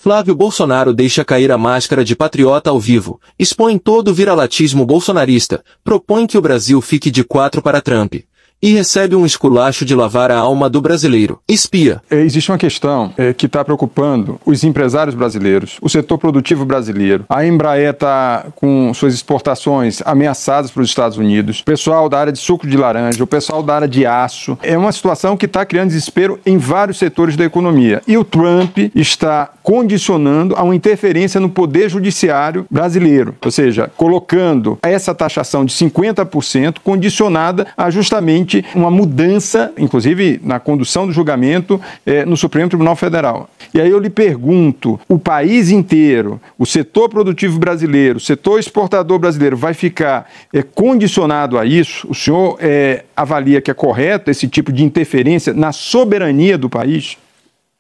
Flávio Bolsonaro deixa cair a máscara de patriota ao vivo, expõe todo o viralatismo bolsonarista, propõe que o Brasil fique de 4 para Trump. E recebe um esculacho de lavar a alma do brasileiro. Espia. Existe uma questão que está preocupando os empresários brasileiros, o setor produtivo brasileiro. A Embraer está com suas exportações ameaçadas para os Estados Unidos. O pessoal da área de suco de laranja, o pessoal da área de aço. É uma situação que está criando desespero em vários setores da economia. E o Trump está condicionando a uma interferência no poder judiciário brasileiro. Ou seja, colocando essa taxação de 50% condicionada a justamente uma mudança, inclusive na condução do julgamento no Supremo Tribunal Federal. E aí eu lhe pergunto, o país inteiro, o setor produtivo brasileiro, o setor exportador brasileiro vai ficar condicionado a isso? O senhor avalia que é correto esse tipo de interferência na soberania do país?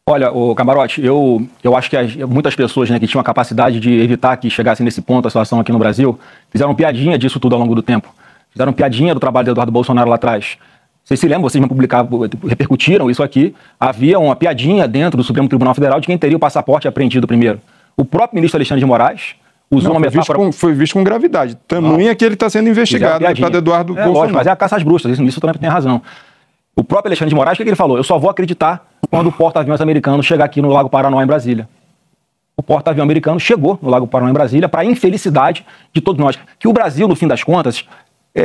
Olha, o Camarote, eu acho que muitas pessoas, né, que tinham a capacidade de evitar que chegasse nesse ponto a situação aqui no Brasil, fizeram piadinha disso tudo ao longo do tempo. Fizeram piadinha do trabalho de Eduardo Bolsonaro lá atrás. Vocês se lembram, vocês me publicaram, repercutiram isso aqui. Havia uma piadinha dentro do Supremo Tribunal Federal de quem teria o passaporte apreendido primeiro. O próprio ministro Alexandre de Moraes usou uma metáfora... Foi visto com gravidade. Tamanha que ele está sendo investigado, o deputado Eduardo Bolsonaro. Lógico, mas é a caça às bruxas, isso o Trump tem razão. O próprio Alexandre de Moraes, o que ele falou? Eu só vou acreditar quando o porta-aviões americano chegar aqui no Lago Paranoá, em Brasília. O porta-avião americano chegou no Lago Paranoá, em Brasília, para a infelicidade de todos nós. Que o Brasil, no fim das contas...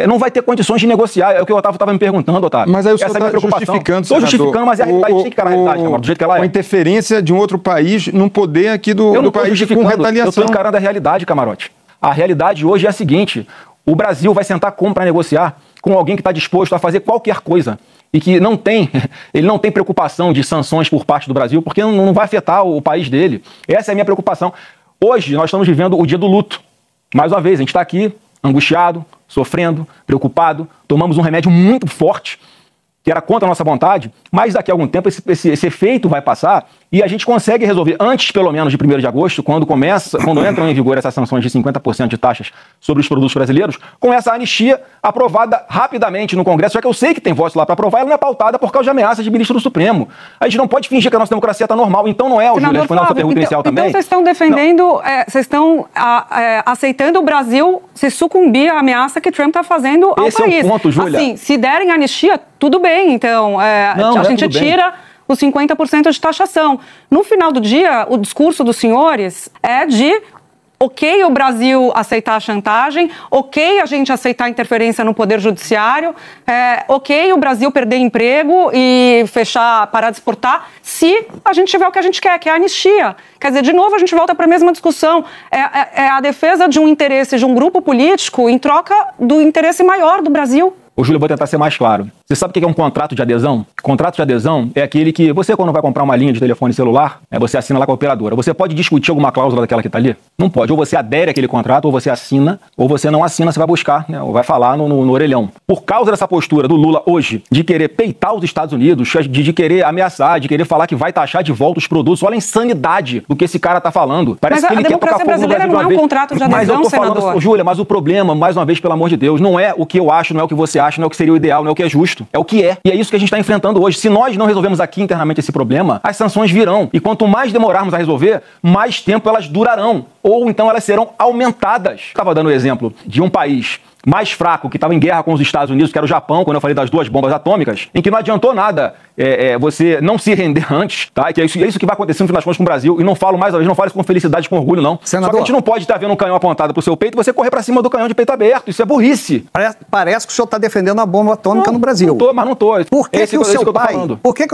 não vai ter condições de negociar. É o que o Otávio estava me perguntando, Otávio. Mas aí o senhor está justificando, Estou justificando, mas a realidade tem que ficar na realidade, do jeito que ela é. A interferência de um outro país num poder aqui do país com retaliação. Eu estou encarando a realidade, Camarote. A realidade hoje é a seguinte: o Brasil vai sentar como para negociar com alguém que está disposto a fazer qualquer coisa e que ele não tem preocupação de sanções por parte do Brasil, porque não vai afetar o país dele. Essa é a minha preocupação. Hoje nós estamos vivendo o dia do luto. Mais uma vez, a gente está aqui angustiado, sofrendo, preocupado, tomamos um remédio muito forte, que era contra a nossa vontade, mas daqui a algum tempo esse efeito vai passar e a gente consegue resolver, antes pelo menos de 1º de agosto, quando entram em vigor essas sanções de 50% de taxas sobre os produtos brasileiros, com essa anistia aprovada rapidamente no Congresso, já que eu sei que tem votos lá para aprovar, ela não é pautada por causa de ameaças de ministro do Supremo. A gente não pode fingir que a nossa democracia está normal, então não é, o Júlia, respondendo a sua pergunta inicial também. Então vocês estão defendendo, vocês estão aceitando o Brasil se sucumbir à ameaça que Trump está fazendo ao país. Esse é o ponto, Júlia. Assim, se derem anistia, tudo bem, então a gente tira os 50% de taxação. No final do dia, o discurso dos senhores é de ok o Brasil aceitar a chantagem, ok a gente aceitar a interferência no Poder Judiciário, ok o Brasil perder emprego e parar de exportar, se a gente tiver o que a gente quer, que é a anistia. Quer dizer, de novo a gente volta para a mesma discussão. É a defesa de um interesse de um grupo político em troca do interesse maior do Brasil. Ô, Júlio, eu vou tentar ser mais claro. Você sabe o que é um contrato de adesão? Contrato de adesão é aquele que você, quando vai comprar uma linha de telefone celular, você assina lá com a operadora. Você pode discutir alguma cláusula daquela que está ali? Não pode. Ou você adere àquele contrato, ou você assina, ou você não assina, você vai buscar, ou vai falar no orelhão. Por causa dessa postura do Lula hoje, de querer peitar os Estados Unidos, de querer ameaçar, de querer falar que vai taxar de volta os produtos, olha a insanidade do que esse cara está falando. Parece que ele quer tocar fogo no Brasil de uma vez. A democracia brasileira não é um contrato de adesão, mas eu tô senador. falando, Júlia, mas o problema, mais uma vez, pelo amor de Deus, não é o que eu acho, não é o que você acha, não é o que seria o ideal, não é o que é justo, é o que é. E é isso que a gente está enfrentando hoje. Se nós não resolvemos aqui internamente esse problema, as sanções virão. E quanto mais demorarmos a resolver, mais tempo elas durarão. Ou então elas serão aumentadas. Estava dando o exemplo de um país mais fraco, que estava em guerra com os Estados Unidos, que era o Japão, quando eu falei das 2 bombas atômicas, em que não adiantou nada você não se render antes, tá? Que é isso que vai acontecer no final das contas com o Brasil. E não falo mais uma vez, não falo isso com felicidade, com orgulho, não. Senador, só que a gente não pode estar vendo um canhão apontado pro seu peito e você correr para cima do canhão de peito aberto. Isso é burrice. Parece que o senhor está defendendo a bomba atômica no Brasil. Não tô, mas não tô. Por que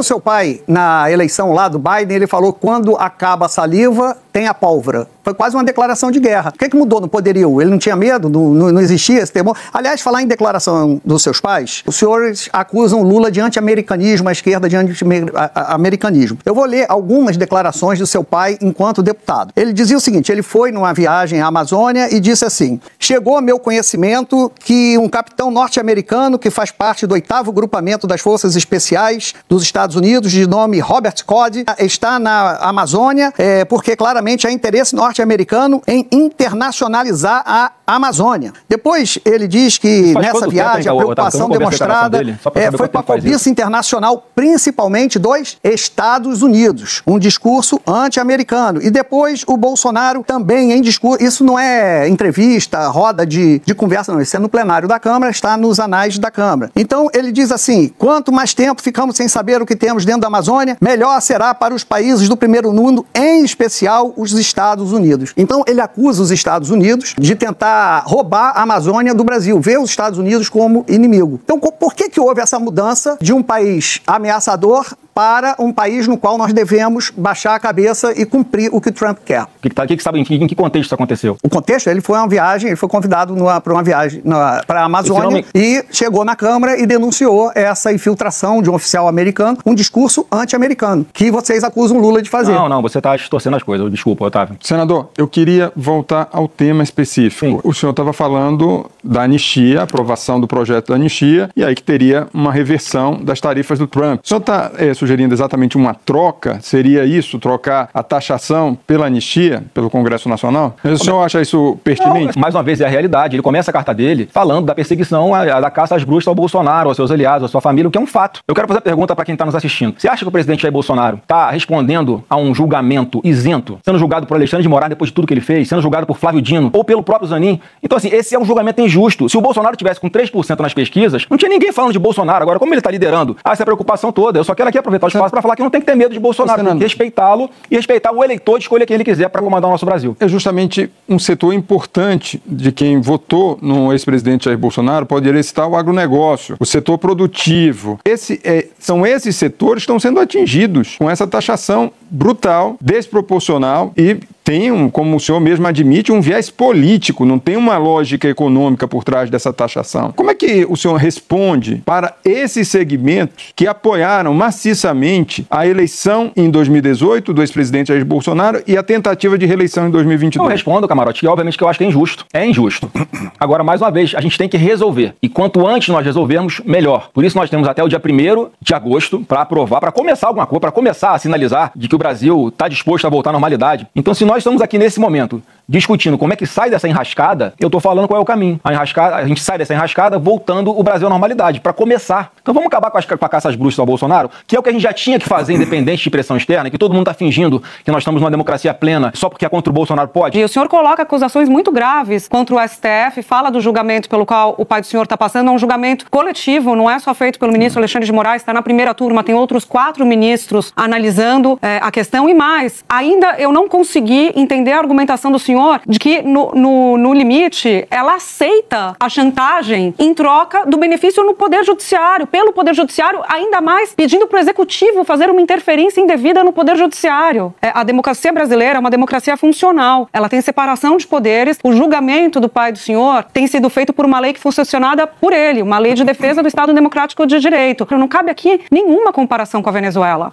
o seu pai, na eleição lá do Biden, ele falou quando acaba a saliva, tem a pólvora? Foi quase uma declaração de guerra. O que mudou no poderio? Ele não tinha medo? Não existia esse temor? Aliás, falar em declaração dos seus pais, os senhores acusam Lula de anti-americanismo, a esquerda de anti-americanismo. Eu vou ler algumas declarações do seu pai enquanto deputado. Ele dizia o seguinte, ele foi numa viagem à Amazônia e disse assim: chegou a meu conhecimento que um capitão norte-americano que faz parte do 8º Grupamento das Forças Especiais dos Estados Unidos, de nome Robert Cody, está na Amazônia porque claramente há interesse norte-americano em internacionalizar a Amazônia. Depois ele diz que nessa viagem a preocupação demonstrada foi com a cobiça internacional, principalmente dos Estados Unidos. Um discurso anti-americano. E depois o Bolsonaro também em discurso. Isso não é entrevista, roda de conversa, não. Isso é no plenário da Câmara, está nos anais da Câmara. Então ele diz assim: quanto mais tempo ficamos sem saber o que temos dentro da Amazônia, melhor será para os países do primeiro mundo, em especial os Estados Unidos. Então ele acusa os Estados Unidos de tentar roubar a Amazônia do Brasil, vê os Estados Unidos como inimigo. Então, por que houve essa mudança de um país ameaçador para um país no qual nós devemos baixar a cabeça e cumprir o que Trump quer? Em que contexto isso aconteceu? O contexto, ele foi uma viagem, ele foi convidado para uma viagem para a Amazônia e chegou na Câmara e denunciou essa infiltração de um oficial americano, um discurso anti-americano, que vocês acusam Lula de fazer. Não, você está distorcendo as coisas. Desculpa, Otávio. Senador, eu queria voltar ao tema específico. Sim. O senhor estava falando da anistia, aprovação do projeto da anistia, e aí que teria uma reversão das tarifas do Trump. O senhor está sugerindo exatamente uma troca? Seria isso, trocar a taxação pela anistia, pelo Congresso Nacional? Mas o senhor acha isso pertinente? Não, mais uma vez, é a realidade. Ele começa a carta dele falando da perseguição, da caça às bruxas ao Bolsonaro, aos seus aliados, à sua família, o que é um fato. Eu quero fazer a pergunta para quem está nos assistindo. Você acha que o presidente Jair Bolsonaro está respondendo a um julgamento isento, sendo julgado por Alexandre de Moraes depois de tudo que ele fez, sendo julgado por Flávio Dino ou pelo próprio Zanin? Então, assim, esse é um julgamento injusto. Se o Bolsonaro tivesse com 3% nas pesquisas, não tinha ninguém falando de Bolsonaro. Agora, como ele está liderando essa preocupação toda, eu só quero aqui aproveitar o espaço para falar que não tem que ter medo de Bolsonaro, tem que respeitá-lo e respeitar o eleitor de escolha quem ele quiser para comandar o nosso Brasil. É justamente um setor importante de quem votou no ex-presidente Jair Bolsonaro, pode citar o agronegócio, o setor produtivo. São esses setores que estão sendo atingidos com essa taxação brutal, desproporcional e tem, como o senhor mesmo admite, um viés político, não tem uma lógica econômica por trás dessa taxação. Como é que o senhor responde para esses segmentos que apoiaram maciçamente a eleição em 2018 do ex-presidente Jair Bolsonaro e a tentativa de reeleição em 2022? Eu respondo, Camarote, que obviamente que eu acho que é injusto. É injusto. Agora, mais uma vez, a gente tem que resolver. E quanto antes nós resolvermos, melhor. Por isso nós temos até o dia 1º de agosto para aprovar, para começar alguma coisa, para começar a sinalizar de que o Brasil está disposto a voltar à normalidade. Então, se nós estamos aqui nesse momento discutindo como é que sai dessa enrascada, eu estou falando qual é o caminho. A gente sai dessa enrascada voltando o Brasil à normalidade, para começar. Então vamos acabar com a caça às bruxas ao Bolsonaro, que é o que a gente já tinha que fazer independente de pressão externa, que todo mundo está fingindo que nós estamos numa democracia plena só porque é contra o Bolsonaro pode. E o senhor coloca acusações muito graves contra o STF, fala do julgamento pelo qual o pai do senhor está passando, é um julgamento coletivo, não é só feito pelo ministro Alexandre de Moraes, está na primeira turma, tem outros 4 ministros analisando a questão e mais. Ainda eu não consegui entender a argumentação do senhor de que, no limite, ela aceita a chantagem em troca do benefício no Poder Judiciário, pelo Poder Judiciário, ainda mais pedindo para o Executivo fazer uma interferência indevida no Poder Judiciário. A democracia brasileira é uma democracia funcional. Ela tem separação de poderes. O julgamento do pai do senhor tem sido feito por uma lei que foi sancionada por ele, uma lei de defesa do Estado Democrático de Direito. Não cabe aqui nenhuma comparação com a Venezuela.